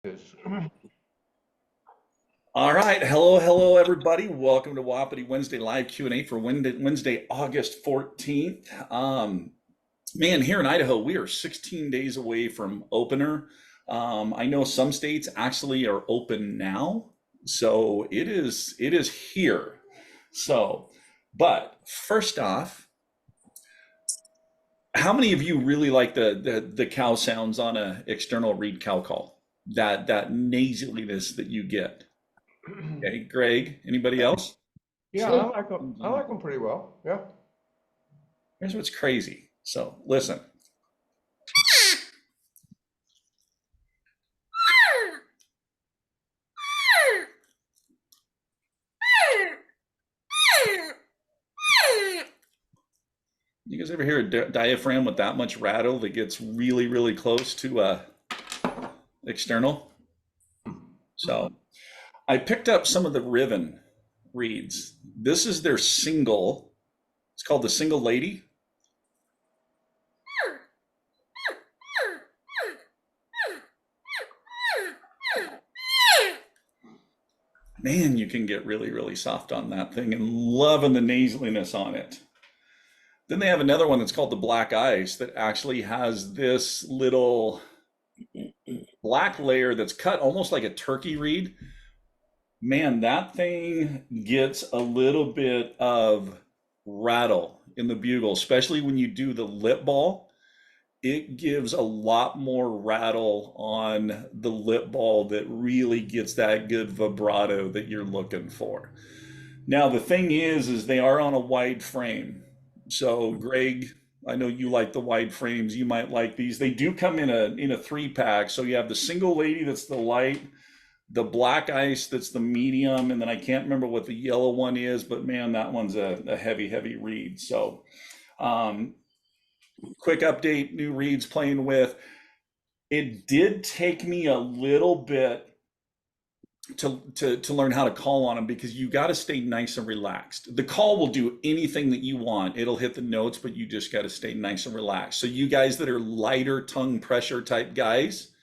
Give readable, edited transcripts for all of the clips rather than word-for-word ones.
Is. All right, hello, everybody. Welcome to Wapiti Wednesday Live Q&A for Wednesday, August 14th. Man, here in Idaho, we are 16 days away from opener. I know some states actually are open now, so it is here. So, but first off, how many of you really like the cow sounds on a external reed cow call? That nasaliness that you get. Okay, Greg, anybody else? Yeah, I So like them. I like them pretty well. Yeah. here's what's crazy. So listen. You guys ever hear a diaphragm with that much rattle that gets really, really close to external? So I picked up some of the Riven reeds. This is their single. It's called the Single Lady. Man, you can get really, really soft on that thing and loving the nasaliness on it. Then they have another one that's called the Black Ice that actually has this little black layer that's cut almost like a turkey reed. Man, that thing gets a little bit of rattle in the bugle, especially when you do the lip ball. It gives a lot more rattle on the lip ball that really gets that good vibrato that you're looking for. Now, the thing is they are on a wide frame. So, Greg, I know you like the wide frames. You might like these. They do come in a three pack. So you have the Single Lady that's the light, the Black Ice that's the medium, and then I can't remember what the yellow one is, but man, that one's a heavy, heavy reed. So, um, quick update, new reeds playing with. It did take me a little bit to learn how to call on them because you got to stay nice and relaxed. The call will do anything that you want. It'll hit the notes, but you just got to stay nice and relaxed. So you guys that are lighter tongue pressure type guys,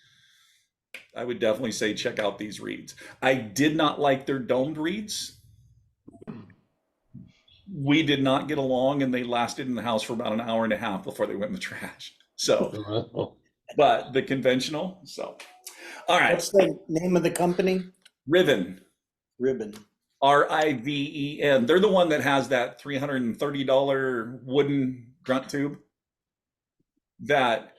I would definitely say check out these reeds. I did not like their domed reeds. We did not get along, and they lasted in the house for about an hour and a half before they went in the trash. So, but the conventional. So, all right, What's the name of the company? Riven. Ribbon. Riven. They're the one that has that $330 wooden grunt tube. That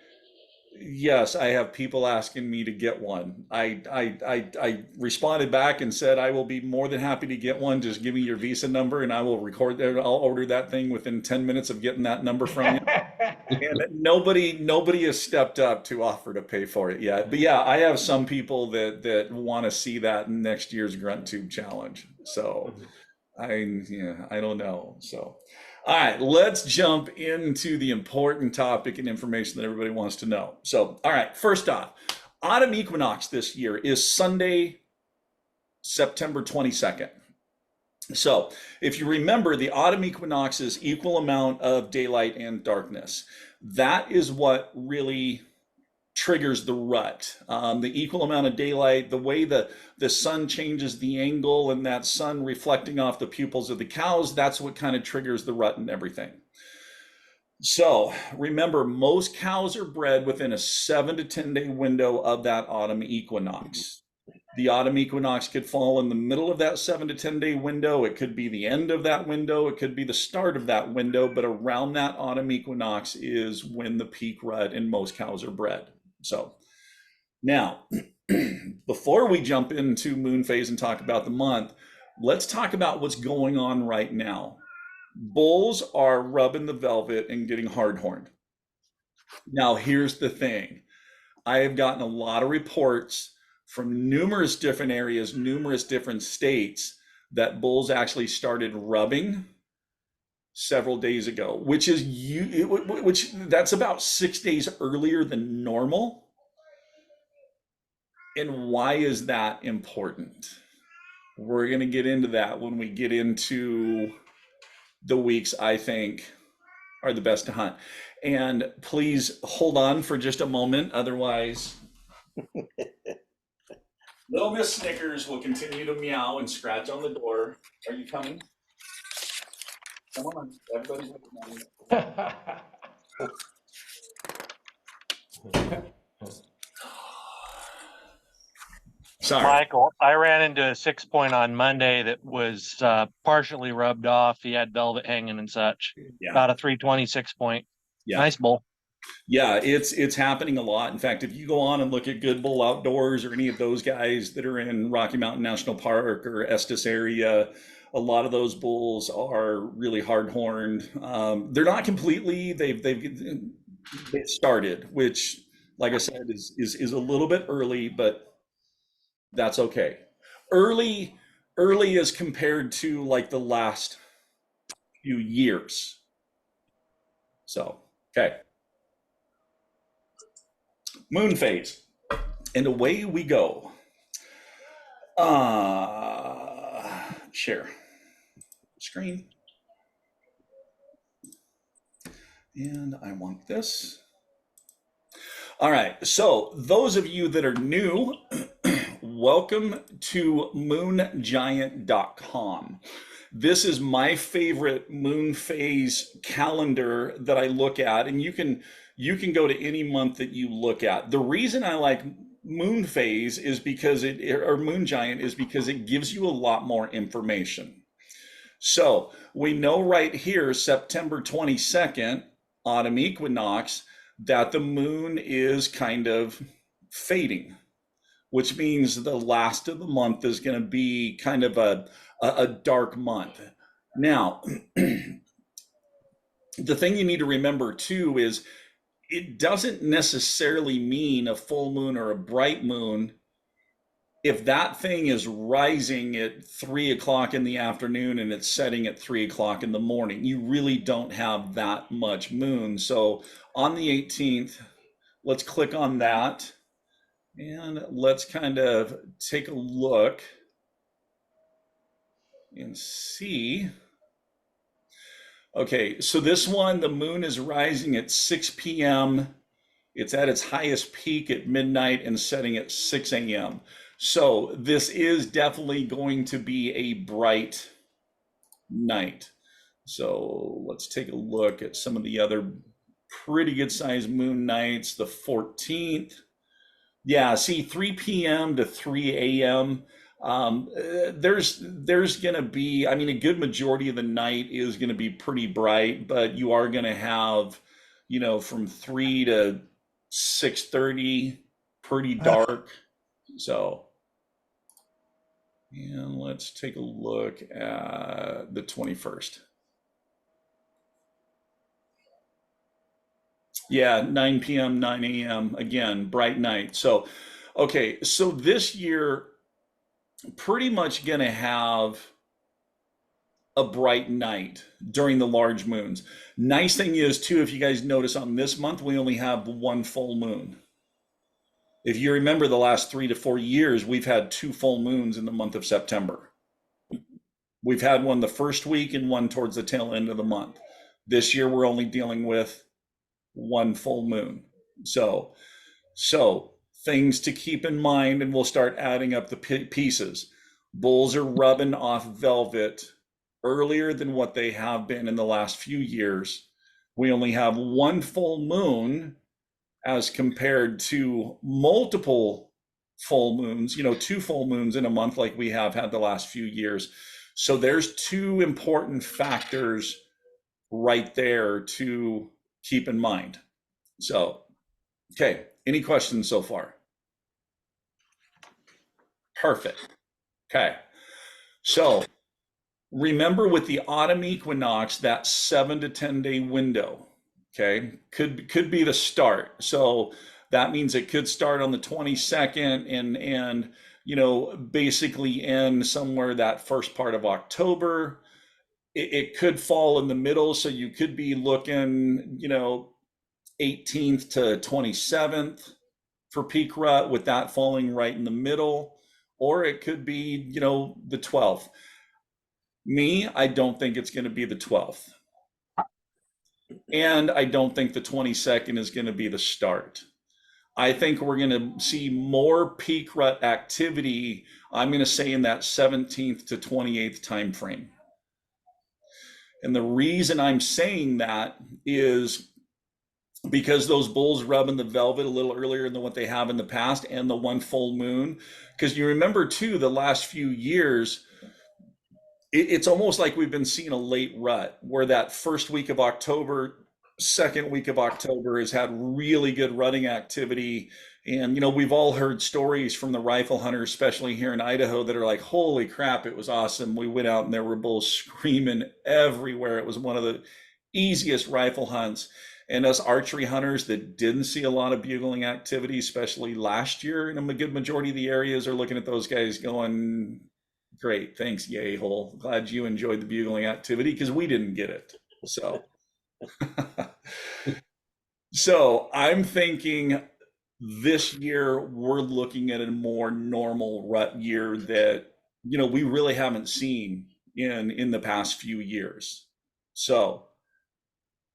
Yes, I have people asking me to get one. I responded back and said I will be more than happy to get one. Just give me your Visa number and I will record that. I'll order that thing within 10 minutes of getting that number from you. And nobody has stepped up to offer to pay for it yet. But yeah, I have some people that want to see that in next year's Grunt Tube Challenge. So I don't know. So all right, let's jump into the important topic and information that everybody wants to know. So, all right, first off, autumn equinox this year is Sunday, September 22nd. So, if you remember, the autumn equinox is equal amount of daylight and darkness. That is what really triggers the rut. The equal amount of daylight, the way the sun changes the angle and that sun reflecting off the pupils of the cows, that's what kind of triggers the rut and everything. So remember, most cows are bred within a 7 to 10 day window of that autumn equinox. The autumn equinox could fall in the middle of that 7 to 10 day window. It could be the end of that window. It could be the start of that window. But around that autumn equinox is when the peak rut and most cows are bred. So now, before we jump into moon phase and talk about the month, let's talk about what's going on right now. Bulls are rubbing the velvet and getting hard horned. Now, here's the thing. I have gotten a lot of reports from numerous different areas, numerous different states, that bulls actually started rubbing several days ago, which that's about 6 days earlier than normal. And why is that important? We're going to get into that when we get into the weeks I think are the best to hunt. And please hold on for just a moment. Otherwise, Little Miss Snickers will continue to meow and scratch on the door. Are you coming? Come on, everybody's looking at me. Sorry. Michael, I ran into a 6-point on Monday that was partially rubbed off. He had velvet hanging and such. Yeah. About a 326 point. Yeah. Nice bull. Yeah, it's happening a lot. In fact, if you go on and look at Good Bull Outdoors or any of those guys that are in Rocky Mountain National Park or Estes area, a lot of those bulls are really hard horned. They're not completely. They've started, which, like I said, is a little bit early, but that's okay. Early as compared to like the last few years. So, okay. Moon phase. And away we go. Share screen. And I want this. All right, so those of you that are new, welcome to moongiant.com. This is my favorite moon phase calendar that I look at, and you can go to any month that you look at. The reason I like moon phase is because or moon giant is because it gives you a lot more information. So we know right here, September 22nd, autumn equinox, that the moon is kind of fading, which means the last of the month is going to be kind of a dark month. Now, the thing you need to remember too is it doesn't necessarily mean a full moon or a bright moon. If that thing is rising at 3 o'clock in the afternoon and it's setting at 3 o'clock in the morning, you really don't have that much moon. So on the 18th, let's click on that and let's kind of take a look and see. Okay, so this one, the moon is rising at 6 p.m. It's at its highest peak at midnight and setting at 6 a.m. So this is definitely going to be a bright night. So let's take a look at some of the other pretty good sized moon nights. The 14th. Yeah, see, 3 p.m. to 3 a.m. There's going to be, I mean, a good majority of the night is going to be pretty bright, but you are going to have, from 3 to 6:30, pretty dark. So, and let's take a look at the 21st. Yeah, 9 p.m., 9 a.m. Again, bright night. So, okay, so this year, pretty much going to have a bright night during the large moons. Nice thing is, too, if you guys notice on this month, we only have one full moon. If you remember the last 3 to 4 years, we've had 2 full moons in the month of September. We've had one the first week and one towards the tail end of the month. This year, we're only dealing with one full moon. So things to keep in mind, and we'll start adding up the pieces. Bulls are rubbing off velvet earlier than what they have been in the last few years. We only have one full moon as compared to multiple full moons, 2 full moons in a month like we have had the last few years. So there's 2 important factors right there to keep in mind. So, okay, any questions so far? Perfect. Okay, so remember with the autumn equinox, that 7 to 10 day window, okay, could be the start. So that means it could start on the 22nd and basically end somewhere that first part of October. It could fall in the middle, so you could be looking, 18th to 27th for peak rut, with that falling right in the middle, or it could be, the 12th. Me, I don't think it's going to be the 12th. And I don't think the 22nd is going to be the start. I think we're going to see more peak rut activity. I'm going to say in that 17th to 28th time frame. And the reason I'm saying that is because those bulls rubbing the velvet a little earlier than what they have in the past, and the one full moon. Because you remember too, the last few years, it's almost like we've been seeing a late rut where that first week of October, second week of October has had really good rutting activity. And, we've all heard stories from the rifle hunters, especially here in Idaho, that are like, holy crap, it was awesome. We went out and there were bulls screaming everywhere. It was one of the easiest rifle hunts. And us archery hunters that didn't see a lot of bugling activity, especially last year, and a good majority of the areas are looking at those guys going, great, thanks, yay hole. Glad you enjoyed the bugling activity because we didn't get it. So, so I'm thinking this year we're looking at a more normal rut year that we really haven't seen in the past few years. So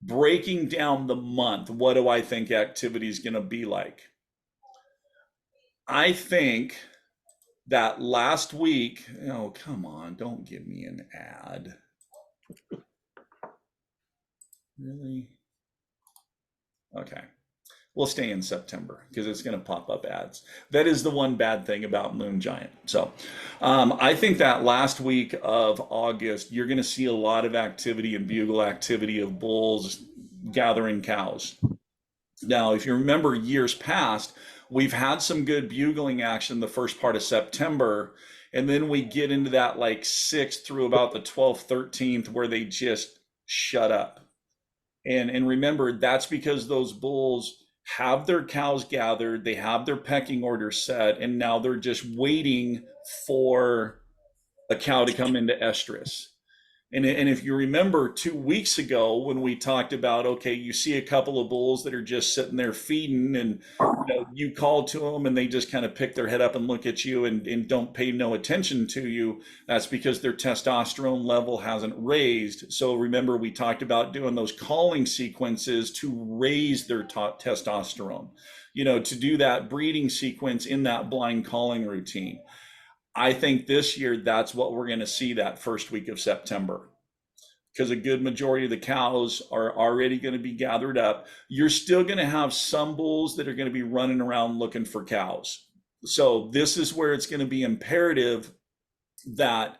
breaking down the month, what do I think activity is going to be like? I think that last week, oh, come on, don't give me an ad. Really? Okay. We'll stay in September because it's going to pop up ads. That is the one bad thing about Moon Giant. So I think that last week of August, you're going to see a lot of activity and bugle activity of bulls gathering cows. Now, if you remember years past, we've had some good bugling action the first part of September. And then we get into that like 6th through about the 12th, 13th, where they just shut up. And remember, that's because those bulls have their cows gathered, they have their pecking order set, and now they're just waiting for a cow to come into estrus. And if you remember 2 weeks ago when we talked about, okay, you see a couple of bulls that are just sitting there feeding, and you call to them and they just kind of pick their head up and look at you and don't pay no attention to you. That's because their testosterone level hasn't raised. So remember, we talked about doing those calling sequences to raise their testosterone, to do that breeding sequence in that blind calling routine. I think this year that's what we're going to see that first week of September, because a good majority of the cows are already going to be gathered up. You're still going to have some bulls that are going to be running around looking for cows. So this is where it's going to be imperative that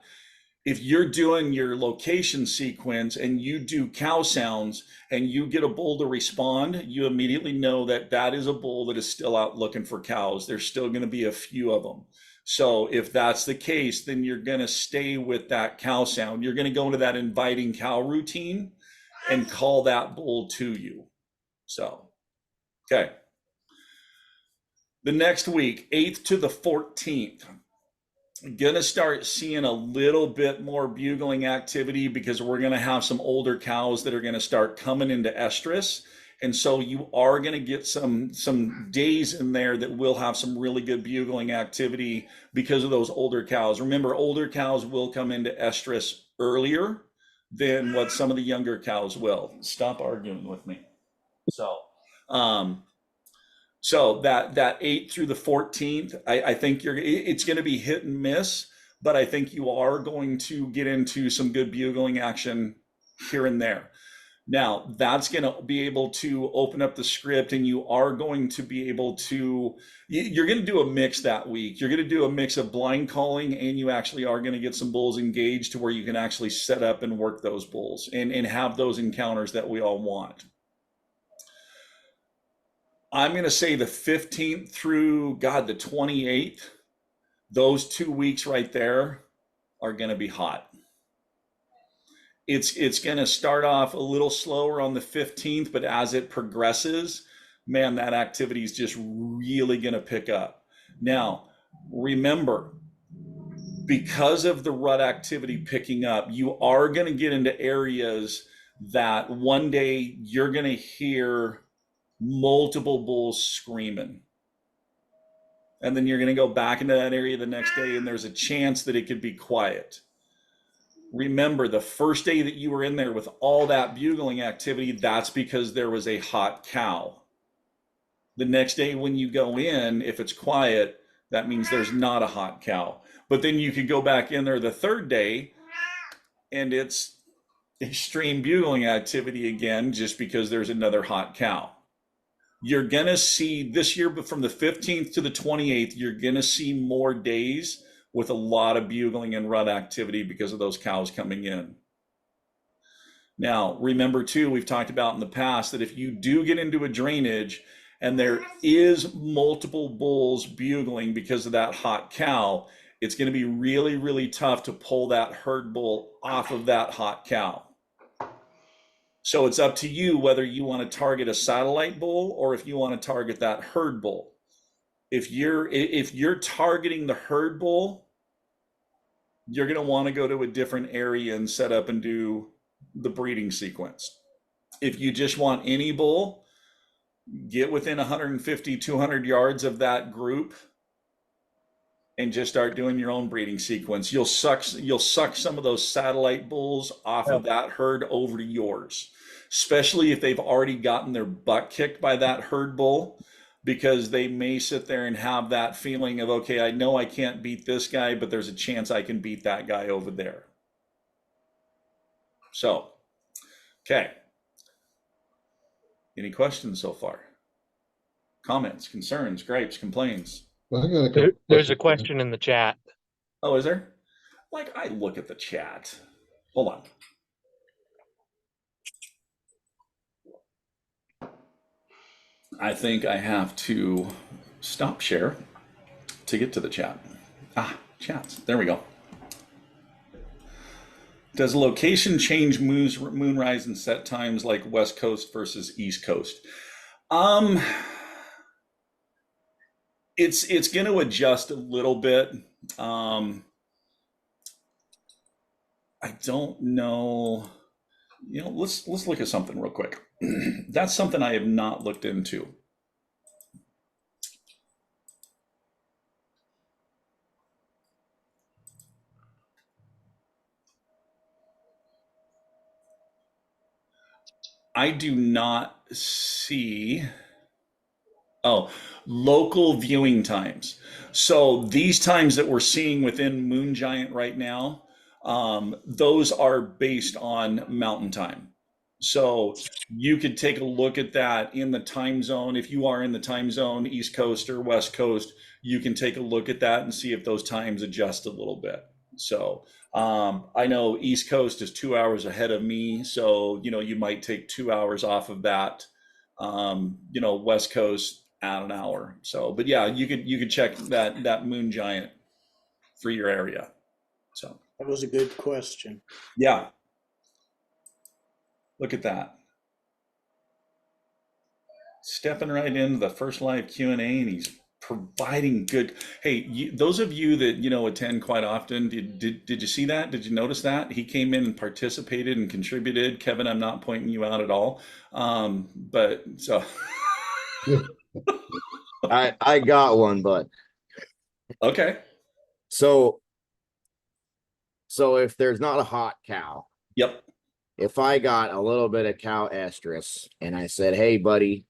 if you're doing your location sequence and you do cow sounds and you get a bull to respond, you immediately know that that is a bull that is still out looking for cows. There's still going to be a few of them. So if that's the case, then you're going to stay with that cow sound. You're going to go into that inviting cow routine and call that bull to you. So, okay. The next week, 8th to the 14th, going to start seeing a little bit more bugling activity because we're going to have some older cows that are going to start coming into estrus. And so you are going to get some days in there that will have some really good bugling activity because of those older cows. Remember, older cows will come into estrus earlier than what some of the younger cows will. Stop arguing with me. So, that 8th through the 14th, I think it's going to be hit and miss, but I think you are going to get into some good bugling action here and there. Now, that's going to be able to open up the script, and you are going to be able to, you're going to do a mix that week. You're going to do a mix of blind calling, and you actually are going to get some bulls engaged to where you can actually set up and work those bulls and have those encounters that we all want. I'm going to say the 15th through, the 28th, those 2 weeks right there are going to be hot. It's going to start off a little slower on the 15th, but as it progresses, man, that activity is just really going to pick up. Now, remember, because of the rut activity picking up, you are going to get into areas that one day you're going to hear multiple bulls screaming. And then you're going to go back into that area the next day, and there's a chance that it could be quiet. Remember, the first day that you were in there with all that bugling activity, that's because there was a hot cow. The next day when you go in, if it's quiet, that means there's not a hot cow. But then you could go back in there the third day and it's extreme bugling activity again, just because there's another hot cow. You're going to see this year, but from the 15th to the 28th, you're going to see more days with a lot of bugling and rut activity because of those cows coming in. Now, remember too, we've talked about in the past that if you do get into a drainage and there is multiple bulls bugling because of that hot cow, it's going to be really, really tough to pull that herd bull off of that hot cow. So it's up to you whether you want to target a satellite bull or if you want to target that herd bull. If you're targeting the herd bull, you're going to want to go to a different area and set up and do the breeding sequence. If you just want any bull, get within 150, 200 yards of that group and just start doing your own breeding sequence. You'll suck some of those satellite bulls off of that herd over to yours, especially if they've already gotten their butt kicked by that herd bull, because they may sit there and have that feeling of, okay, I know I can't beat this guy, but there's a chance I can beat that guy over there. So, okay. Any questions so far? Comments, concerns, gripes, complaints? Well, I got a couple There's a questions. question in the chat. Oh, is there? Like, I look at the chat. Hold on. I think I have to stop share to get to the chat. Chats. There we go. Does location change moonrise and set times like West Coast versus East Coast? It's going to adjust a little bit. I don't know. Let's look at something real quick. That's something I have not looked into. I do not see. Oh, local viewing times. So these times that we're seeing within Moon Giant right now, those are based on mountain time. So you could take a look at that in the time zone. If you are in the time zone, East Coast or West Coast, you can take a look at that and see if those times adjust a little bit. So I know East Coast is 2 hours ahead of me. So, you might take 2 hours off of that. West Coast, add an hour. So, but yeah, you could check that Moon Giant for your area. So That was a good question. yeah, look at that. Stepping right into the first live Q&A, and he's providing good. Hey, those of you that attend quite often, did you see that? Did you notice that he came in and participated and contributed? Kevin, I'm not pointing you out at all, but so. I got one, but Okay. so if there's not a hot cow, Yep. if I got a little bit of cow estrus and I said, "Hey, buddy,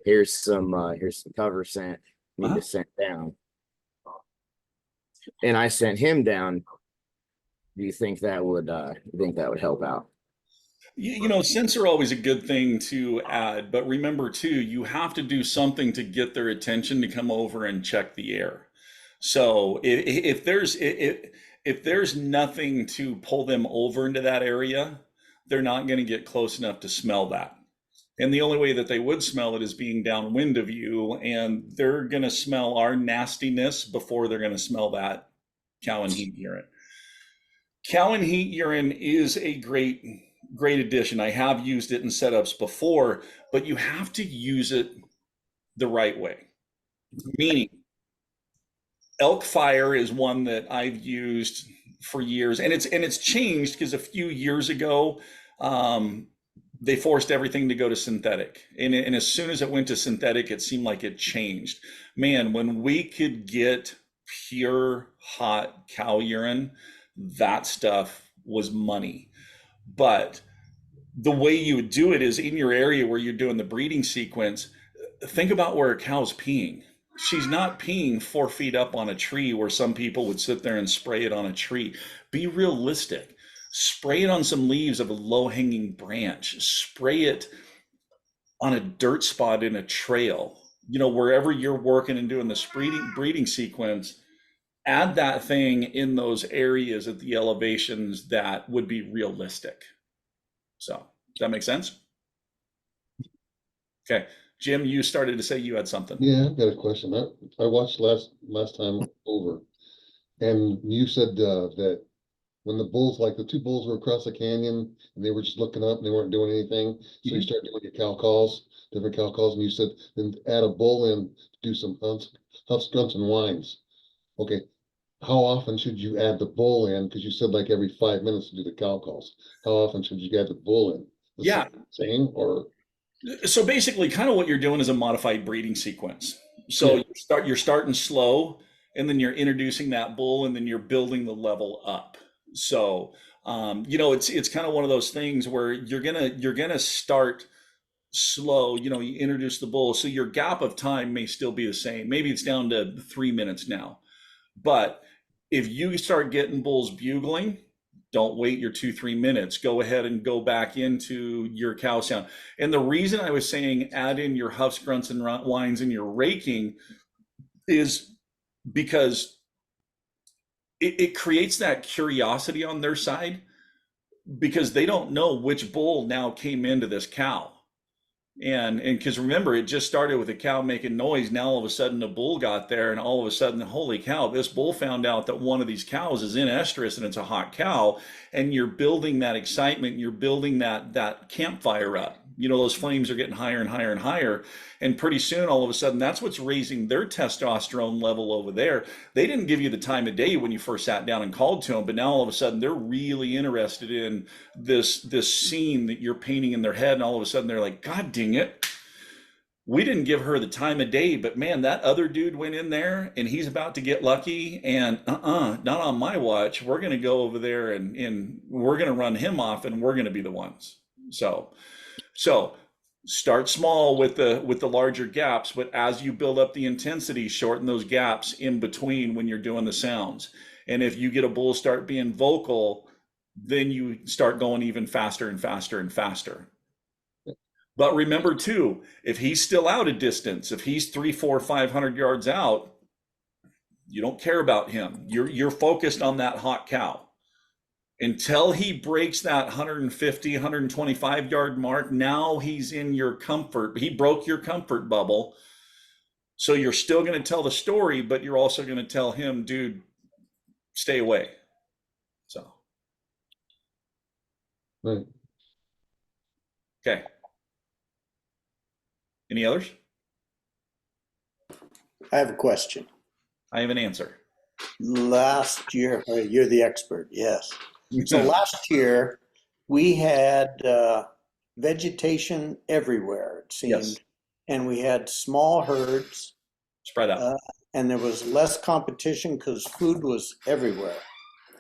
here's some cover scent, need to send down," and I sent him down, do you think that would help out? Scents are always a good thing to add, but remember too, you have to do something to get their attention to come over and check the air. So if there's nothing to pull them over into that area, they're not going to get close enough to smell that. And the only way that they would smell it is being downwind of you, and they're going to smell our nastiness before they're going to smell that cow and heat urine. Cow and heat urine is a great addition. I have used it in setups before, but you have to use it the right way. Meaning, elk fire is one that I've used for years, and it's changed because a few years ago they forced everything to go to synthetic, and as soon as it went to synthetic, it seemed like it changed. Man, when we could get pure hot cow urine, that stuff was money. But the way you would do it is in your area where you're doing the breeding sequence, think about where a cow's peeing. She's not peeing 4 feet up on a tree where some people would sit there and spray it on a tree. Be realistic. Spray it on some leaves of a low-hanging branch. Spray it on a dirt spot in a trail. Wherever you're working and doing this breeding sequence, add that thing in those areas at the elevations that would be realistic. So, does that make sense? Okay. Jim, you started to say you had something. Yeah, I've got a question. I watched last time over, and you said that when the two bulls were across the canyon and they were just looking up and they weren't doing anything, so you start doing your different cow calls, and you said then add a bull in to do some huffs, grunts, and whines. Okay, how often should you add the bull in? Because you said like every 5 minutes to do the cow calls. How often should you add the bull in? Yeah. Same or? So basically, kind of what you're doing is a modified breeding sequence. So you're starting slow, and then you're introducing that bull, and then you're building the level up. So it's kind of one of those things where you're gonna start slow. You introduce the bull, so your gap of time may still be the same. Maybe it's down to 3 minutes now, but if you start getting bulls bugling, don't wait your 2-3 minutes. Go ahead and go back into your cow sound. And the reason I was saying add in your huffs, grunts, and whines in your raking is because it creates that curiosity on their side, because they don't know which bull now came into this cow. And because remember, it just started with a cow making noise. Now all of a sudden a bull got there, and all of a sudden, holy cow, this bull found out that one of these cows is in estrus and it's a hot cow. And you're building that excitement, you're building that campfire up. Those flames are getting higher and higher and higher. And pretty soon, all of a sudden, that's what's raising their testosterone level over there. They didn't give you the time of day when you first sat down and called to them, but now all of a sudden they're really interested in this scene that you're painting in their head. And all of a sudden they're like, God dang it, we didn't give her the time of day, but man, that other dude went in there and he's about to get lucky, and not on my watch. We're going to go over there and we're going to run him off, and we're going to be the ones. So start small with the larger gaps, but as you build up the intensity, shorten those gaps in between when you're doing the sounds. And if you get a bull start being vocal, then you start going even faster and faster and faster. But remember too, if he's still out a distance, if he's 300, 400, 500 yards out, you don't care about him. You're focused on that hot cow. Until he breaks that 150, 125 yard mark, now he's in your comfort. He broke your comfort bubble. So you're still going to tell the story, but you're also going to tell him, dude, stay away. So. Right. Okay. Any others? I have a question. I have an answer. Last year, you're the expert, yes. So last year, we had vegetation everywhere, it seemed. Yes. And we had small herds. Spread out. And there was less competition because food was everywhere.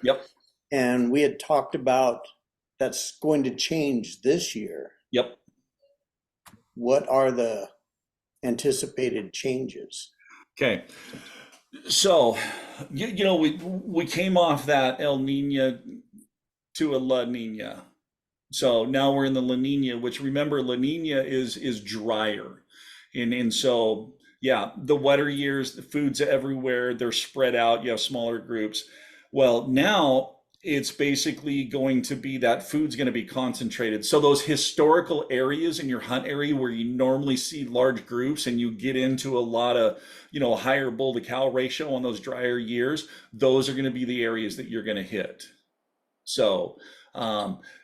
Yep. And we had talked about that's going to change this year. Yep. What are the anticipated changes? Okay. So, we came off that El Nino to a La Nina. So now we're in the La Nina, which, remember, La Nina is drier. And so, yeah, the wetter years, the food's everywhere, they're spread out, you have smaller groups. Well, now it's basically going to be that food's going to be concentrated. So those historical areas in your hunt area where you normally see large groups and you get into a lot of, higher bull to cow ratio on those drier years, those are going to be the areas that you're going to hit. So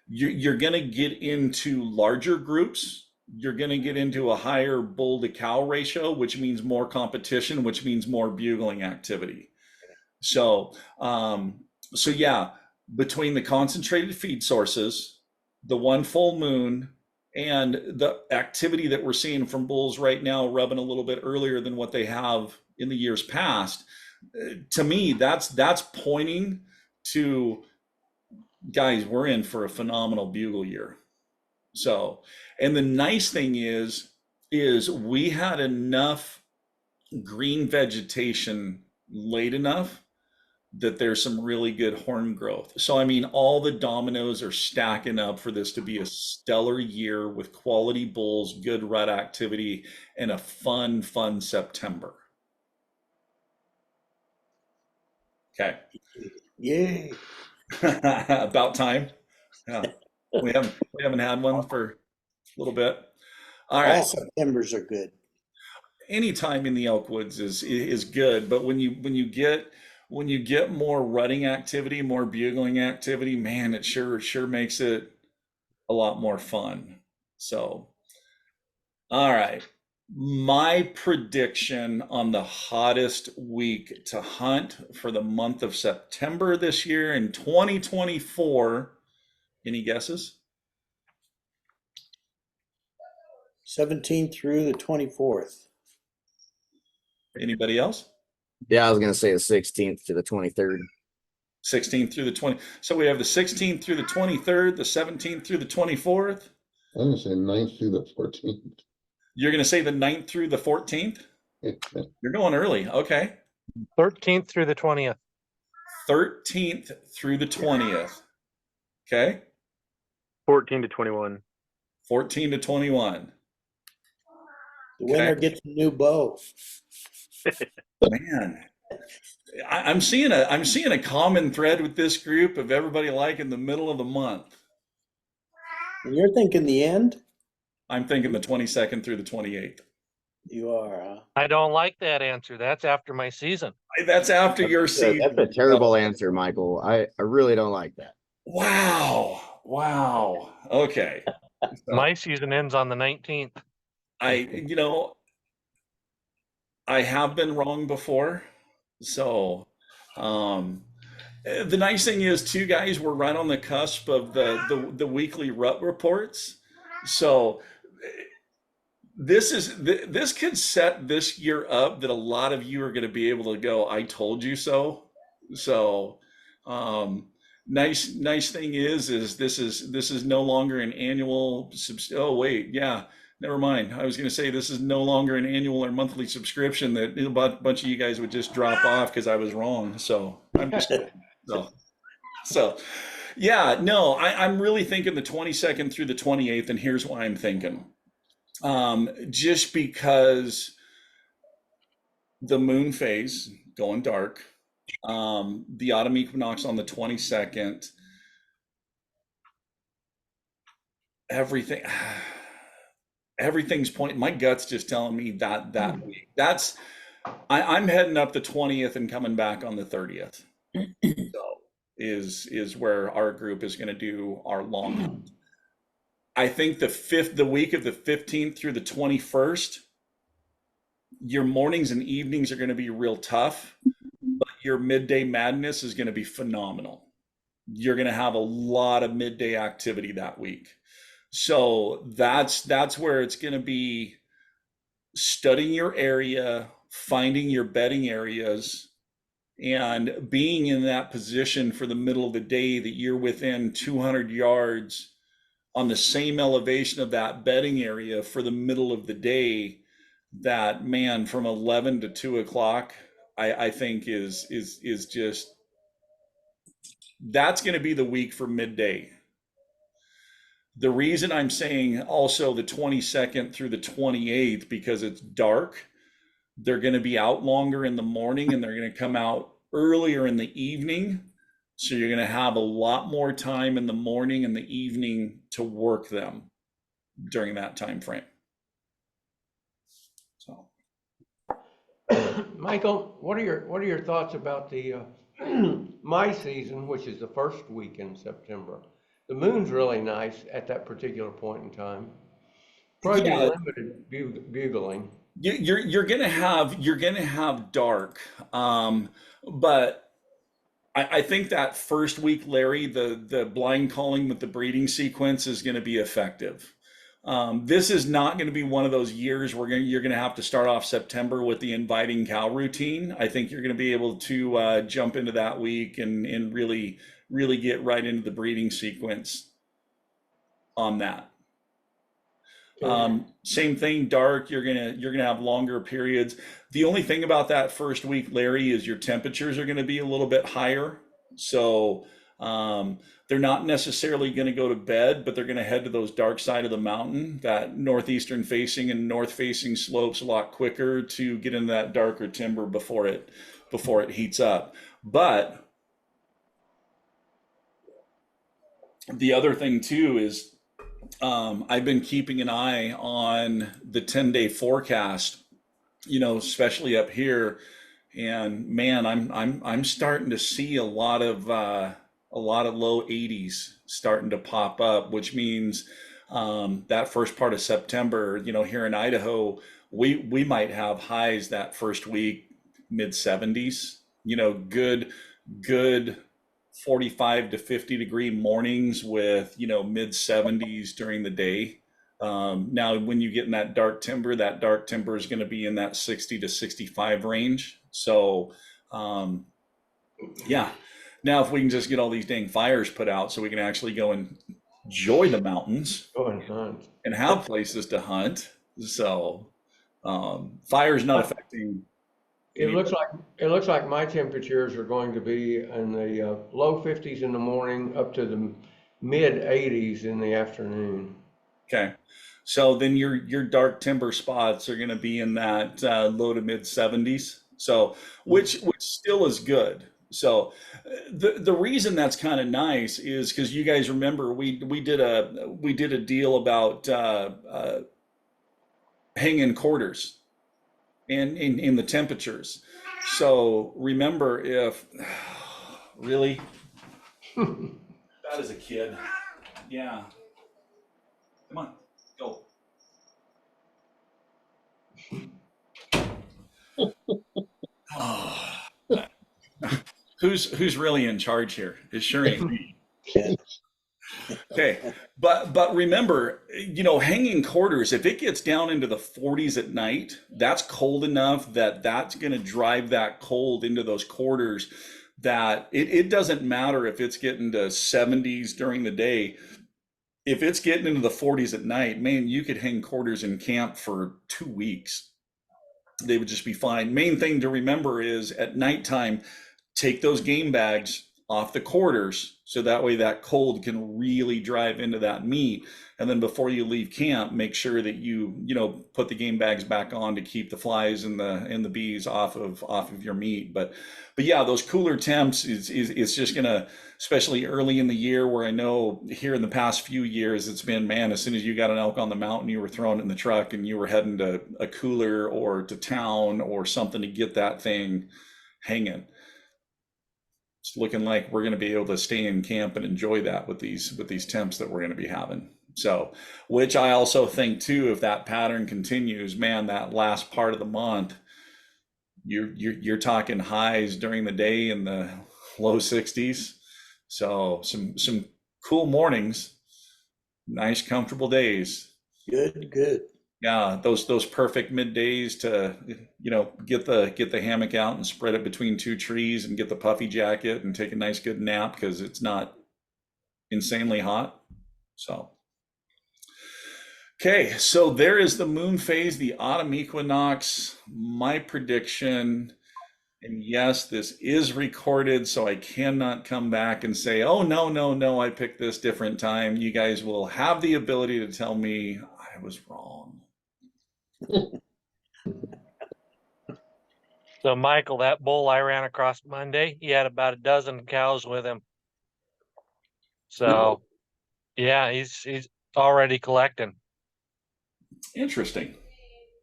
you're going to get into larger groups. You're going to get into a higher bull to cow ratio, which means more competition, which means more bugling activity. So yeah, between the concentrated feed sources, the one full moon, and the activity that we're seeing from bulls right now rubbing a little bit earlier than what they have in the years past, to me, that's pointing to, guys, we're in for a phenomenal bugle year. So, and the nice thing is, is we had enough green vegetation late enough that there's some really good horn growth. So, I mean, all the dominoes are stacking up for this to be a stellar year with quality bulls, good rut activity, and a fun September. Okay. Yay. About time. Yeah. We haven't had one for a little bit. All All right. Septembers are good. Any time in the elk woods is good, but when you get more rutting activity, more bugling activity, man, it sure makes it a lot more fun. So, all right. My prediction on the hottest week to hunt for the month of September this year in 2024. Any guesses? 17th through the 24th. Anybody else? Yeah, I was gonna say the 16th to the 23rd. 16th through the 20. So we have the 16th through the 23rd, the 17th through the 24th. I'm gonna say 9th through the 14th. You're going to say the 9th through the 14th? You're going early. Okay. 13th through the 20th. 13th through the 20th. Okay. 14 to 21. 14 to 21. The winner Okay. gets a new bow. Man, I'm seeing a common thread with this group of everybody liking the middle of the month. And you're thinking the end? I'm thinking the 22nd through the 28th. You are, huh? I don't like that answer. That's after my season. That's after your That's season. a terrible answer, Michael. I really don't like that. Wow. Okay. My season ends on the 19th. I have been wrong before. So, the nice thing is, too, guys, we're right on the cusp of the weekly rut reports. So this could set this year up that a lot of you are going to be able to go, I told you so. So, nice thing is this is no longer an annual oh wait, yeah, never mind. I was going to say this is no longer an annual or monthly subscription that a bunch of you guys would just drop off because I was wrong. So I'm just so yeah, no, I'm really thinking the 22nd through the 28th, and here's why I'm thinking. Just because the moon phase going dark, the autumn equinox on the 22nd, everything's pointing. My gut's just telling me that week. I'm heading up the 20th and coming back on the 30th. So is where our group is going to do our long hunt. I think the week of the 15th through the 21st, your mornings and evenings are going to be real tough, but your midday madness is going to be phenomenal. You're going to have a lot of midday activity that week. So that's where it's going to be studying your area, finding your bedding areas, and being in that position for the middle of the day that you're within 200 yards on the same elevation of that bedding area for the middle of the day. That, man, from 11 to 2 o'clock, I think is just, that's going to be the week for midday. The reason I'm saying also the 22nd through the 28th, because it's dark, they're going to be out longer in the morning and they're going to come out earlier in the evening. So you're going to have a lot more time in the morning and the evening to work them during that time frame. So, Michael, what are your thoughts about the my season, which is the first week in September? The moon's really nice at that particular point in time. Probably yeah, limited bugling. you're gonna have dark, but I think that first week, Larry, the blind calling with the breeding sequence is going to be effective. This is not going to be one of those years where you're going to have to start off September with the inviting cow routine. I think you're going to be able to jump into that week and really get right into the breeding sequence on that. Same thing, dark, you're gonna have longer periods. The only thing about that first week, Larry, is your temperatures are gonna be a little bit higher. So they're not necessarily gonna go to bed, but they're gonna head to those dark side of the mountain, that northeastern facing and north facing slopes a lot quicker to get into that darker timber before it heats up. But the other thing too is I've been keeping an eye on the 10-day forecast, especially up here, and man, I'm starting to see a lot of low 80s starting to pop up, which means that first part of September, here in Idaho, we might have highs that first week mid 70s, good 45 to 50 degree mornings with mid 70s during the day. Now when you get in that dark timber is going to be in that 60 to 65 range. So yeah, now if we can just get all these dang fires put out so we can actually go and enjoy the mountains Go and hunt. and have places to hunt. So fire's not affecting It looks like my temperatures are going to be in the low 50s in the morning up to the mid 80s in the afternoon. Okay. So then your dark timber spots are going to be in that low to mid 70s. So which still is good. So the reason that's kind of nice is because you guys remember we did a deal about hanging quarters and in the temperatures. So remember, if really that is a kid, yeah, come on, go. Who's really in charge here? It sure ain't me. Okay, but remember, hanging quarters, if it gets down into the 40s at night, that's cold enough that's going to drive that cold into those quarters that it doesn't matter if it's getting to 70s during the day. If it's getting into the 40s at night, man, you could hang quarters in camp for 2 weeks. They would just be fine. Main thing to remember is at nighttime, take those game bags off the quarters so that way that cold can really drive into that meat. And then before you leave camp, make sure that you put the game bags back on to keep the flies and the bees off of your meat. But yeah, those cooler temps is just gonna, especially early in the year, where I know here in the past few years it's been, man, as soon as you got an elk on the mountain, you were throwing it in the truck and you were heading to a cooler or to town or something to get that thing hanging. It's looking like we're going to be able to stay in camp and enjoy that with these temps that we're going to be having. So, which I also think too, if that pattern continues, man, that last part of the month, you're talking highs during the day in the low 60s. So some cool mornings, nice comfortable days. Good. Yeah, those perfect middays to get the hammock out and spread it between two trees and get the puffy jacket and take a nice good nap because it's not insanely hot. So okay, so there is the moon phase, the autumn equinox. My prediction, and yes, this is recorded, so I cannot come back and say, oh no, I picked this different time. You guys will have the ability to tell me I was wrong. So Michael, that bull I ran across Monday, he had about a dozen cows with him. So yeah, he's already collecting. Interesting.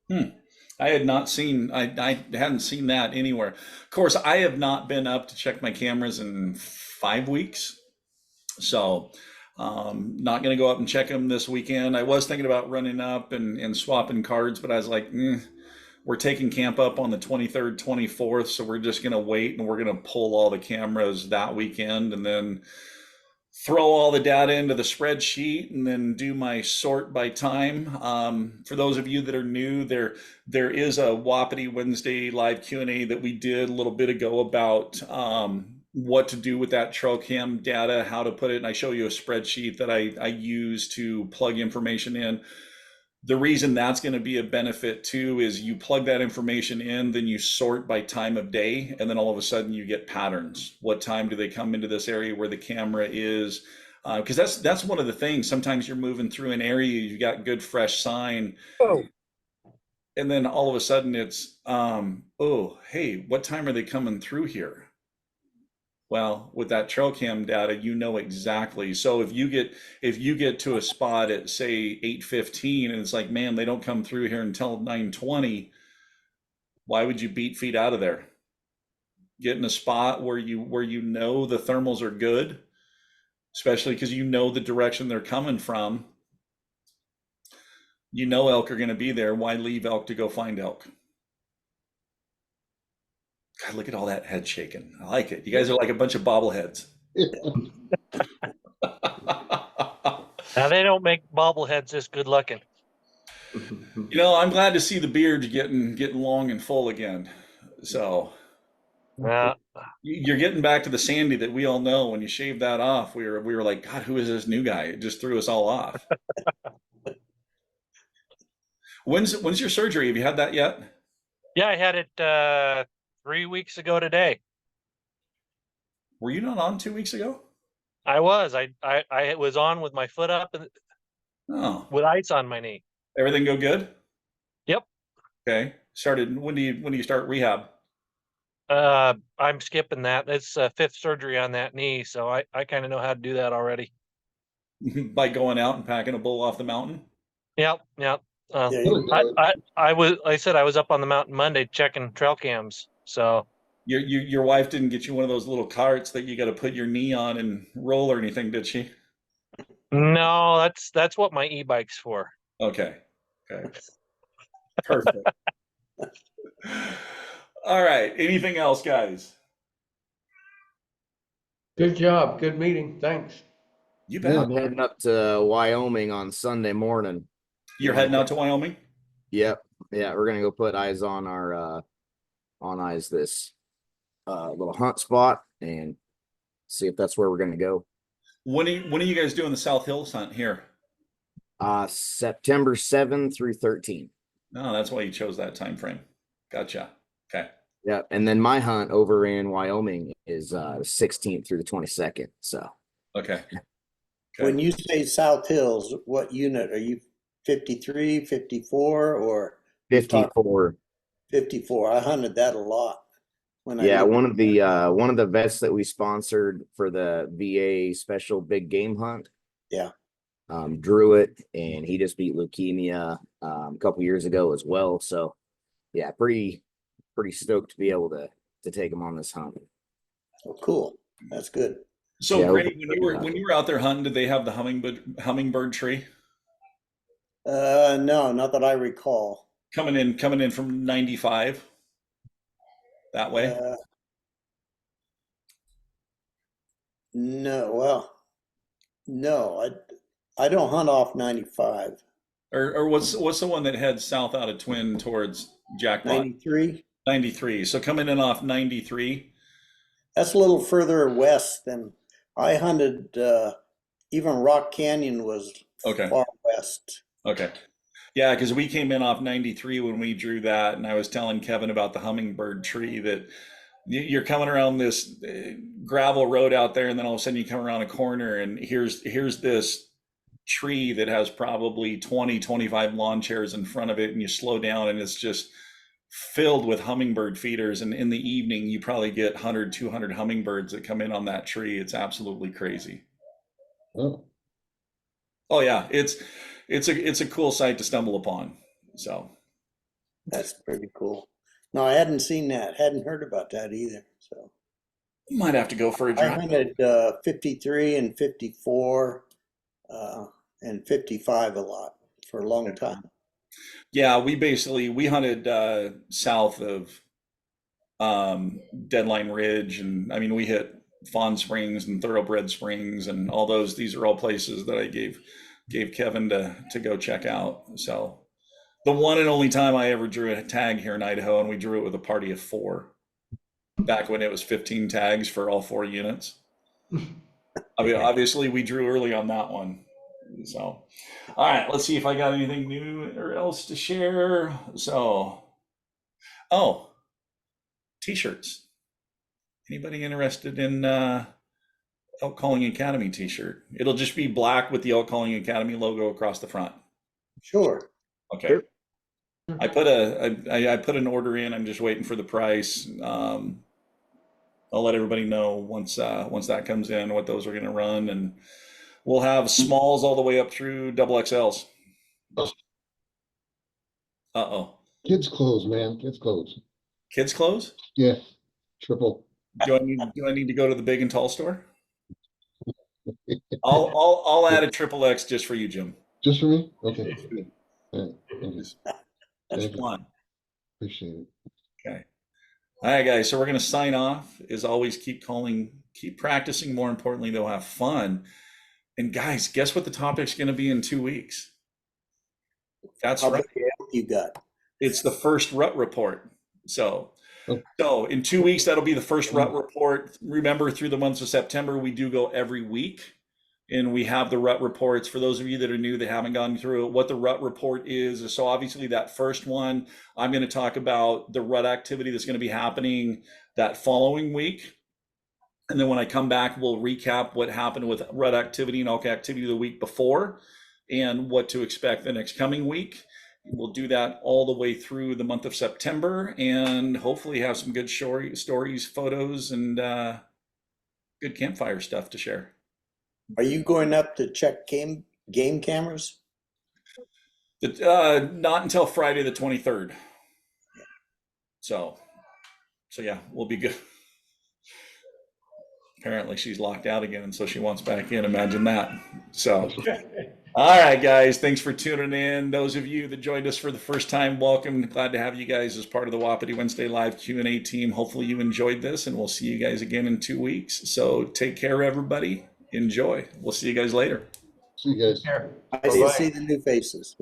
I hadn't seen that anywhere. Of course, I have not been up to check my cameras in 5 weeks. So not going to go up and check them this weekend. I was thinking about running up and swapping cards, but I was like, we're taking camp up on the 23rd, 24th. So we're just going to wait and we're going to pull all the cameras that weekend and then throw all the data into the spreadsheet and then do my sort by time. For those of you that are new, there is a Wapiti Wednesday live Q&A that we did a little bit ago about what to do with that trail cam data, how to put it. And I show you a spreadsheet that I use to plug information in. The reason that's going to be a benefit too is you plug that information in, then you sort by time of day, and then all of a sudden you get patterns. What time do they come into this area where the camera is? Because that's one of the things. Sometimes you're moving through an area, you've got good fresh sign, and then all of a sudden it's, oh, hey, what time are they coming through here? Well, with that trail cam data, you know exactly. So if you get to a spot at say 8:15 and it's like, man, they don't come through here until 9:20, why would you beat feet out of there? Get in a spot where you know the thermals are good, especially because you know the direction they're coming from. You know elk are going to be there. Why leave elk to go find elk? God, look at all that head shaking. I like it. You guys are like a bunch of bobbleheads. Now they don't make bobbleheads this good looking. You know, I'm glad to see the beards getting long and full again. So Yeah. you're getting back to the Sandy that we all know. When you shaved that off, we were like, God, who is this new guy? It just threw us all off. When's your surgery? Have you had that yet? Yeah, I had it 3 weeks ago today. Were you not on 2 weeks ago? I was. I was on with my foot up and Oh, with ice on my knee. everything go good? Yep. Okay. Started. When do you start rehab? I'm skipping that. It's fifth surgery on that knee, so I kind of know how to do that already. By going out and packing a bull off the mountain? Yep. Yeah, you I, know it. I said I was up on the mountain Monday checking trail cams. So Your wife didn't get you one of those little carts that you got to put your knee on and roll or anything, did she? no, that's what my e-bike's for. Okay. Okay. Perfect. All right. Anything else, guys? Good job, good meeting, thanks. You bet. I'm heading up to Wyoming on Sunday morning. You're heading out to Wyoming? Yep. Yeah, we're gonna go put eyes on our this little hunt spot and see if that's where we're gonna go. When are you guys doing the South Hills hunt here? September 7 through 13. No, that's why you chose that time frame. Gotcha. Okay. Yeah, and then my hunt over in Wyoming is the 16th through the 22nd. So Okay. When you say South Hills, what unit? Are you 53, 54, or you talk 54. 54? I hunted that a lot. When I Yeah, lived- one of the vets that we sponsored for the VA special big game hunt. Yeah. Drew it, and he just beat leukemia a couple years ago as well. So yeah, pretty stoked to be able to take him on this hunt. Oh, cool. That's good. So, Yeah, Grady, when you were out there hunting, did they have the hummingbird tree No, not that I recall. coming in from 95 that way? No, well, no, I don't hunt off 95. Or what's the one that heads south out of Twin towards Jackpot? 93? 93. So coming in off 93. That's a little further west than I hunted. Even Rock Canyon was Okay. far west. Okay. Yeah, because we came in off 93 when we drew that, and I was telling Kevin about the hummingbird tree that you're coming around this gravel road out there, and then all of a sudden you come around a corner, and here's this tree that has probably 20-25 lawn chairs in front of it, and you slow down, and it's just filled with hummingbird feeders. And in the evening, you probably get 100-200 hummingbirds that come in on that tree. It's absolutely crazy. Oh, Oh yeah, it's a cool sight to stumble upon. So That's pretty cool. No, I hadn't seen that. Hadn't heard about that either. So you might have to go for a I drive. hunted 53 and 54 and 55 a lot for a long time. Yeah, we hunted south of Deadline Ridge, and I mean we hit Fawn Springs and Thoroughbred Springs and all those. These are all places that I gave Kevin to go check out. So the one and only time I ever drew a tag here in Idaho, and we drew it with a party of 4, back when it was 15 tags for all 4 units. I mean, obviously we drew early on that one. So, all right, let's see if I got anything new or else to share. So, oh, t-shirts. Anybody interested in Elk Calling Academy t-shirt? It'll just be black with the Elk Calling Academy logo across the front. Sure. Okay. Sure. I put I put an order in. I'm just waiting for the price. I'll let everybody know once that comes in what those are going to run, and we'll have smalls all the way up through double XLs. Uh-oh. Kids clothes, man, kids clothes. Kids clothes? Yeah, triple. Do I need to go to the big and tall store? I'll add a triple X just for you, Jim. Just for me? Okay. All right, thank you. Just Thank you. one. Appreciate it. Okay. All right, guys. So we're gonna sign off. As always, keep calling, keep practicing. More importantly, they'll have fun. And guys, guess what the topic's gonna be in 2 weeks? That's How right. many elk you got? It's the first rut report. So, Oh. so in 2 weeks, that'll be the first rut report. Remember, through the months of September, we do go every week, and we have the rut reports. For those of you that are new, that haven't gone through it, what the rut report is. So obviously that first one, I'm going to talk about the rut activity that's going to be happening that following week. And then when I come back, we'll recap what happened with rut activity and elk activity the week before and what to expect the next coming week. We'll do that all the way through the month of September and hopefully have some good stories, photos, and good campfire stuff to share. Are you going up to check game cameras? Not until Friday the 23rd. So yeah, we'll be good. Apparently she's locked out again, and so she wants back in. Imagine that. So, all right, guys, thanks for tuning in. Those of you that joined us for the first time, welcome. Glad to have you guys as part of the Wapiti Wednesday Live Q&A team. Hopefully you enjoyed this, and we'll see you guys again in 2 weeks. So take care, everybody. Enjoy. We'll see you guys later. See you guys. Here. I didn't see the new faces.